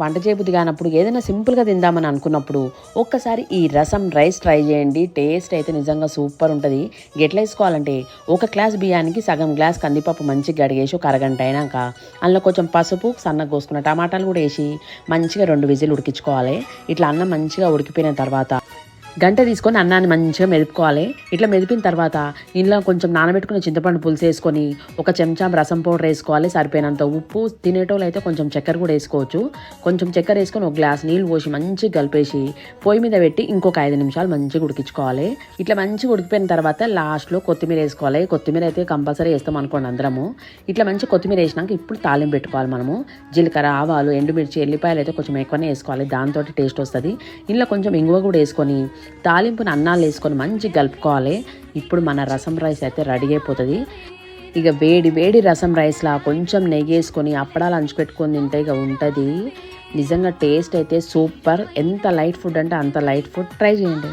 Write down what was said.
వంట చేయబుద్ధి కానప్పుడు ఏదైనా సింపుల్గా తిందామని అనుకున్నప్పుడు ఒక్కసారి ఈ రసం రైస్ ట్రై చేయండి. టేస్ట్ అయితే నిజంగా సూపర్ ఉంటుంది. ఎట్లా వేసుకోవాలంటే ఒక గ్లాస్ బియ్యానికి సగం గ్లాస్ కందిపప్పు మంచిగా కడిగేసి ఒక అరగంట అయినాక అందులో కొంచెం పసుపు సన్నగా కోసుకున్న టమాటాలు కూడా వేసి మంచిగా 2 విజిల్ ఉడికించుకోవాలి. ఇట్లా అన్నం మంచిగా ఉడికిపోయిన తర్వాత గంట తీసుకొని అన్నాన్ని మంచిగా మెదుపుకోవాలి. ఇట్లా మెదిపిన తర్వాత ఇందులో కొంచెం నానబెట్టుకున్న చింతపండు పులుసు వేసుకొని ఒక చెంచా రసం పౌడర్ వేసుకోవాలి. సరిపోయినంత ఉప్పు, తినేటోళ్ళు అయితే కొంచెం చక్కెర కూడా వేసుకోవచ్చు. కొంచెం చక్కెర వేసుకొని ఒక గ్లాస్ నీళ్ళు పోసి మంచిగా కలిపేసి పొయ్యి మీద పెట్టి ఇంకొక 5 నిమిషాలు మంచిగా ఉడికించుకోవాలి. ఇట్లా మంచిగా ఉడికిపోయిన తర్వాత లాస్ట్లో కొత్తిమీర వేసుకోవాలి. కొత్తిమీర అయితే కంపల్సరీ వేస్తాం అనుకోండి అందరము. ఇట్లా మంచి కొత్తిమీర వేసినాక ఇప్పుడు తాలింపు పెట్టుకోవాలి. మనము జీలకర్ర, ఆవాలు, ఎండుమిర్చి, ఎల్లిపాయలు అయితే కొంచెం ఎక్కువనే వేసుకోవాలి. దాంతో టేస్ట్ వస్తుంది. ఇందులో కొంచెం ఇంగువ కూడా వేసుకొని తాలింపుని అన్నాలు వేసుకొని మంచిగా కలుపుకోవాలి. ఇప్పుడు మన రసం రైస్ అయితే రెడీ అయిపోతుంది. ఇక వేడి వేడి రసం రైస్లా కొంచెం నెయ్యి వేసుకొని అప్పడాలు అంచుపెట్టుకొని తింటే ఇక ఉంటుంది. నిజంగా టేస్ట్ అయితే సూపర్. ఎంత లైట్ ఫుడ్ అంటే అంత లైట్ ఫుడ్. ట్రై చేయండి.